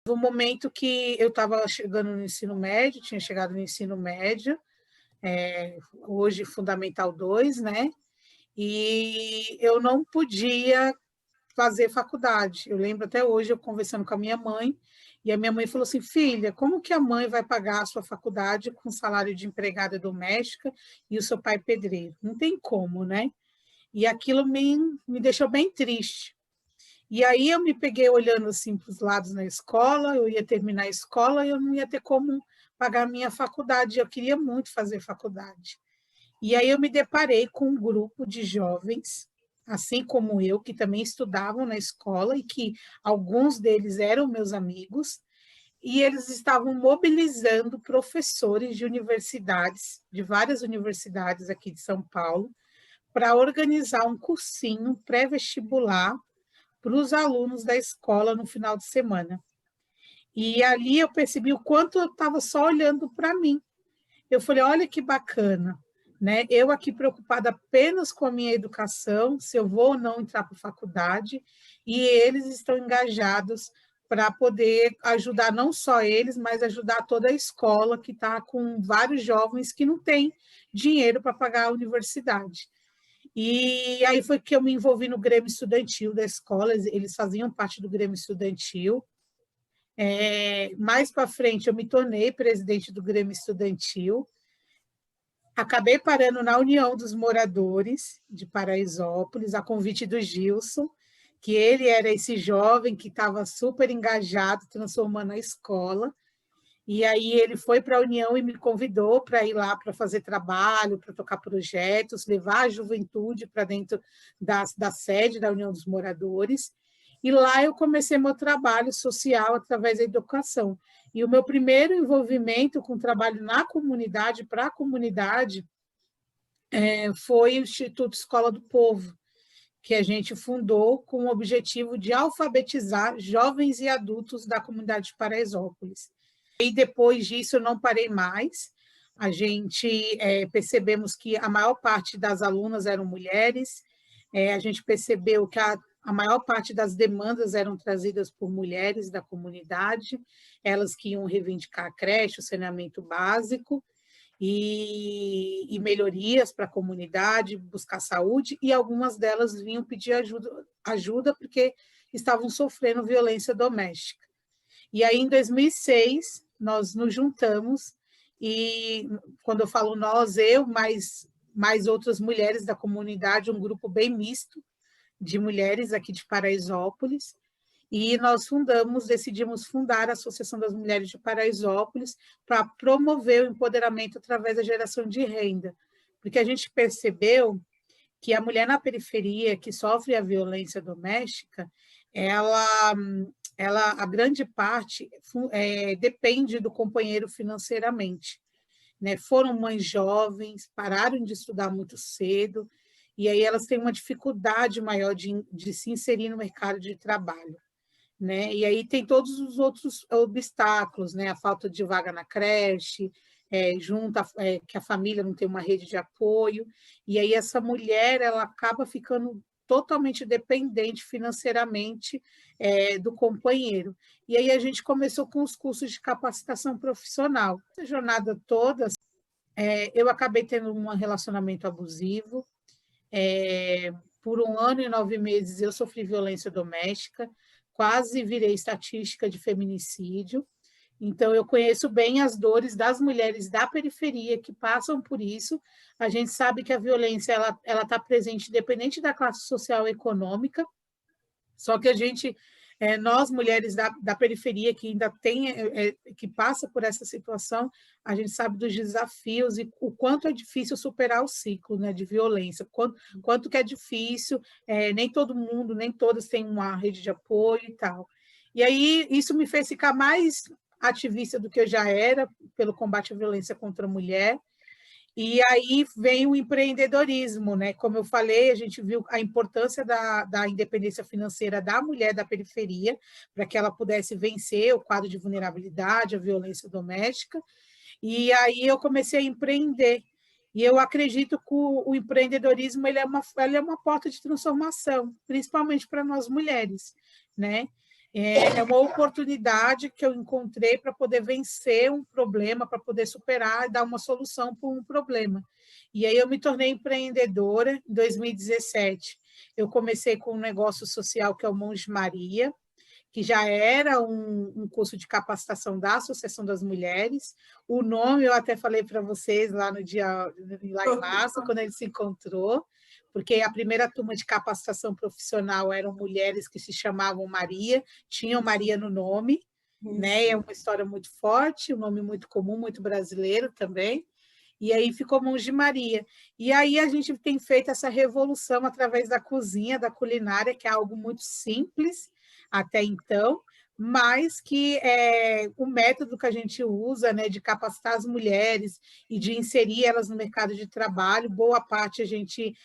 No momento que eu estava chegando no ensino médio, tinha chegado no ensino médio, hoje Fundamental 2, né? E eu não podia fazer faculdade. Eu lembro até hoje eu conversando com a minha mãe, e a minha mãe falou assim: filha, como que a mãe vai pagar a sua faculdade com salário de empregada doméstica e o seu pai pedreiro? Não tem como, né? E aquilo me deixou bem triste. E aí eu me peguei olhando assim para os lados na escola, eu ia terminar a escola e eu não ia ter como pagar a minha faculdade. Eu queria muito fazer faculdade. E aí eu me deparei com um grupo de jovens, assim como eu, que também estudavam na escola e que alguns deles eram meus amigos, e eles estavam mobilizando professores de universidades, de várias universidades aqui de São Paulo, para organizar um cursinho pré-vestibular para os alunos da escola no final de semana. E ali eu percebi o quanto eu estava só olhando para mim. Eu falei, olha que bacana, né? Eu aqui preocupada apenas com a minha educação, se eu vou ou não entrar para a faculdade, e eles estão engajados para poder ajudar não só eles, mas ajudar toda a escola que está com vários jovens que não têm dinheiro para pagar a universidade. E aí foi que eu me envolvi no Grêmio Estudantil da escola, eles faziam parte do Grêmio Estudantil. Mais para frente, eu me tornei presidente do Grêmio Estudantil. Acabei parando na União dos Moradores de Paraisópolis, a convite do Gilson, que ele era esse jovem que estava super engajado, transformando a escola. E aí ele foi para a União e me convidou para ir lá para fazer trabalho, para tocar projetos, levar a juventude para dentro da sede da União dos Moradores. E lá eu comecei meu trabalho social através da educação. E o meu primeiro envolvimento com o trabalho na comunidade, para a comunidade, foi o Instituto Escola do Povo, que a gente fundou com o objetivo de alfabetizar jovens e adultos da comunidade de Paraisópolis. E depois disso eu não parei mais. A gente percebemos que a maior parte das alunas eram mulheres, a gente percebeu que a maior parte das demandas eram trazidas por mulheres da comunidade, elas que iam reivindicar a creche, o saneamento básico, e melhorias para a comunidade, buscar saúde, e algumas delas vinham pedir ajuda porque estavam sofrendo violência doméstica. E aí, em 2006, nós nos juntamos, e quando eu falo nós, eu, mais outras mulheres da comunidade, um grupo bem misto de mulheres aqui de Paraisópolis, e nós decidimos fundar a Associação das Mulheres de Paraisópolis para promover o empoderamento através da geração de renda, porque a gente percebeu que a mulher na periferia que sofre a violência doméstica, a grande parte depende do companheiro financeiramente, né? Foram mães jovens, pararam de estudar muito cedo, e aí elas têm uma dificuldade maior de se inserir no mercado de trabalho, né? E aí tem todos os outros obstáculos, né? A falta de vaga na creche, que a família não tem uma rede de apoio, e aí essa mulher ela acaba ficando totalmente dependente financeiramente do companheiro. E aí a gente começou com os cursos de capacitação profissional. Essa jornada toda, eu acabei tendo um relacionamento abusivo. Por 1 ano e 9 meses eu sofri violência doméstica, quase virei estatística de feminicídio. Então, eu conheço bem as dores das mulheres da periferia que passam por isso. A gente sabe que a violência ela está presente independente da classe social e econômica, só que nós mulheres da periferia que ainda tem, que passa por essa situação, a gente sabe dos desafios e o quanto é difícil superar o ciclo, né, de violência, quanto que é difícil, nem todo mundo, nem todas têm uma rede de apoio e tal. E aí isso me fez ficar mais ativista do que eu já era pelo combate à violência contra a mulher. E aí vem o empreendedorismo, né? Como eu falei, a gente viu a importância da independência financeira da mulher da periferia, para que ela pudesse vencer o quadro de vulnerabilidade, a violência doméstica. E aí eu comecei a empreender. E eu acredito que o empreendedorismo ele é uma porta de transformação, principalmente para nós mulheres, né? É uma oportunidade que eu encontrei para poder vencer um problema, para poder superar e dar uma solução para um problema. E aí eu me tornei empreendedora em 2017. Eu comecei com um negócio social que é o Monge Maria, que já era um curso de capacitação da Associação das Mulheres. O nome eu até falei para vocês lá no dia, lá em março, quando ele se encontrou, porque a primeira turma de capacitação profissional eram mulheres que se chamavam Maria, tinham Maria no nome, né? É uma história muito forte, um nome muito comum, muito brasileiro também. E aí ficou Monge Maria. E aí a gente tem feito essa revolução através da cozinha, da culinária, que é algo muito simples até então, mas que o método que a gente usa, né, de capacitar as mulheres e de inserir elas no mercado de trabalho, boa parte a gente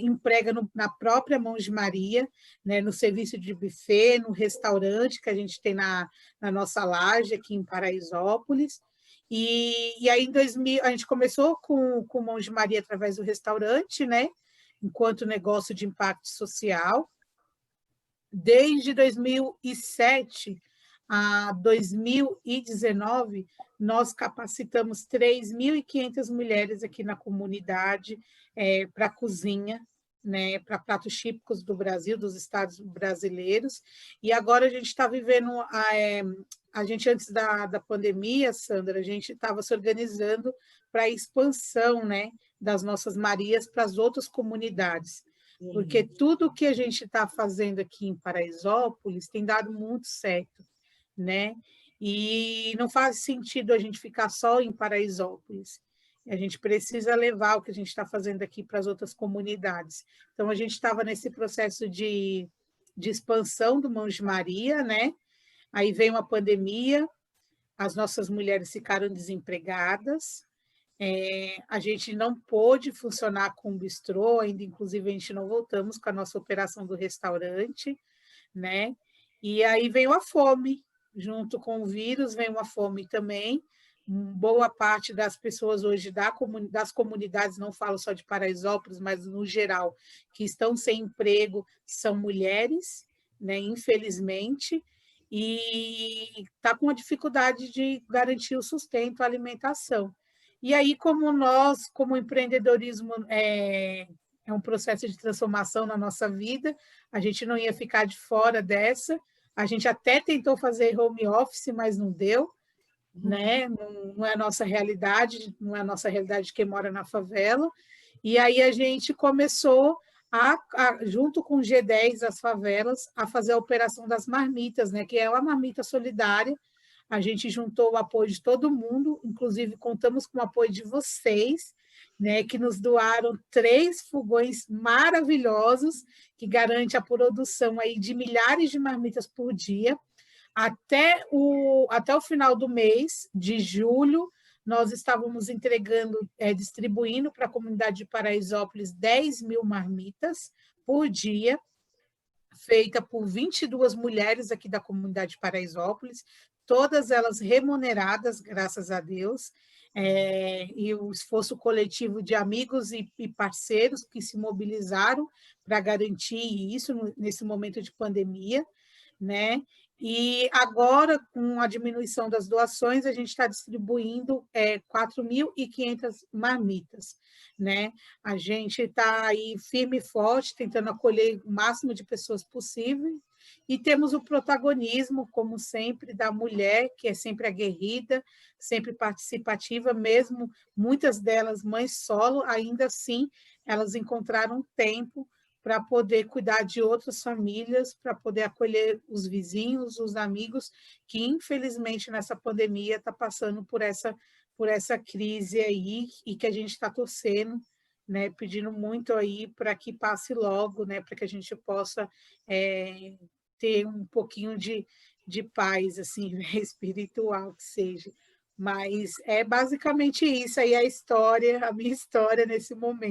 emprega na própria Monge Maria, né, no serviço de buffet, no restaurante que a gente tem na nossa laje aqui em Paraisópolis. E aí, em 2000, a gente começou com o Monge Maria através do restaurante, né? Enquanto negócio de impacto social. Desde 2007 a 2019, nós capacitamos 3.500 mulheres aqui na comunidade para cozinha, né, para pratos típicos do Brasil, dos estados brasileiros. E agora a gente está vivendo a gente, antes da pandemia, Sandra, a gente estava se organizando para a expansão, né, das nossas Marias para as outras comunidades, porque tudo que a gente está fazendo aqui em Paraisópolis tem dado muito certo, né? E não faz sentido a gente ficar só em Paraisópolis. A gente precisa levar o que a gente está fazendo aqui para as outras comunidades. Então, a gente estava nesse processo de expansão do Monge Maria, né? Aí veio uma pandemia, as nossas mulheres ficaram desempregadas, a gente não pôde funcionar com o bistrô, ainda inclusive a gente não voltamos com a nossa operação do restaurante, né? E aí veio a fome, junto com o vírus veio a fome também. Boa parte das pessoas hoje das comunidades, não falo só de Paraisópolis, mas no geral, que estão sem emprego, são mulheres, né? Infelizmente, e está com a dificuldade de garantir o sustento, a alimentação. E aí, como empreendedorismo é um processo de transformação na nossa vida, a gente não ia ficar de fora dessa. A gente até tentou fazer home office, mas não deu, né? Não é a nossa realidade, não é a nossa realidade de quem mora na favela. E aí a gente começou junto com o G10, as favelas, a fazer a operação das marmitas, né? Que é uma marmita solidária. A gente juntou o apoio de todo mundo, inclusive contamos com o apoio de vocês, né, que nos doaram 3 fogões maravilhosos, que garante a produção aí de milhares de marmitas por dia. Até o final do mês de julho, nós estávamos entregando, distribuindo para a comunidade de Paraisópolis 10.000 marmitas por dia, feita por 22 mulheres aqui da comunidade de Paraisópolis, todas elas remuneradas, graças a Deus, e o esforço coletivo de amigos e parceiros que se mobilizaram para garantir isso nesse momento de pandemia, né? E agora, com a diminuição das doações, a gente está distribuindo 4.500 marmitas, né? A gente está aí firme e forte, tentando acolher o máximo de pessoas possível, e temos o protagonismo, como sempre, da mulher, que é sempre aguerrida, sempre participativa, mesmo muitas delas mães solo, ainda assim, elas encontraram tempo para poder cuidar de outras famílias, para poder acolher os vizinhos, os amigos, que infelizmente nessa pandemia está passando por essa crise aí, e que a gente está torcendo, né, pedindo muito aí para que passe logo, né, para que a gente possa ter um pouquinho de paz, assim, né, espiritual que seja. Mas é basicamente isso aí a minha história nesse momento.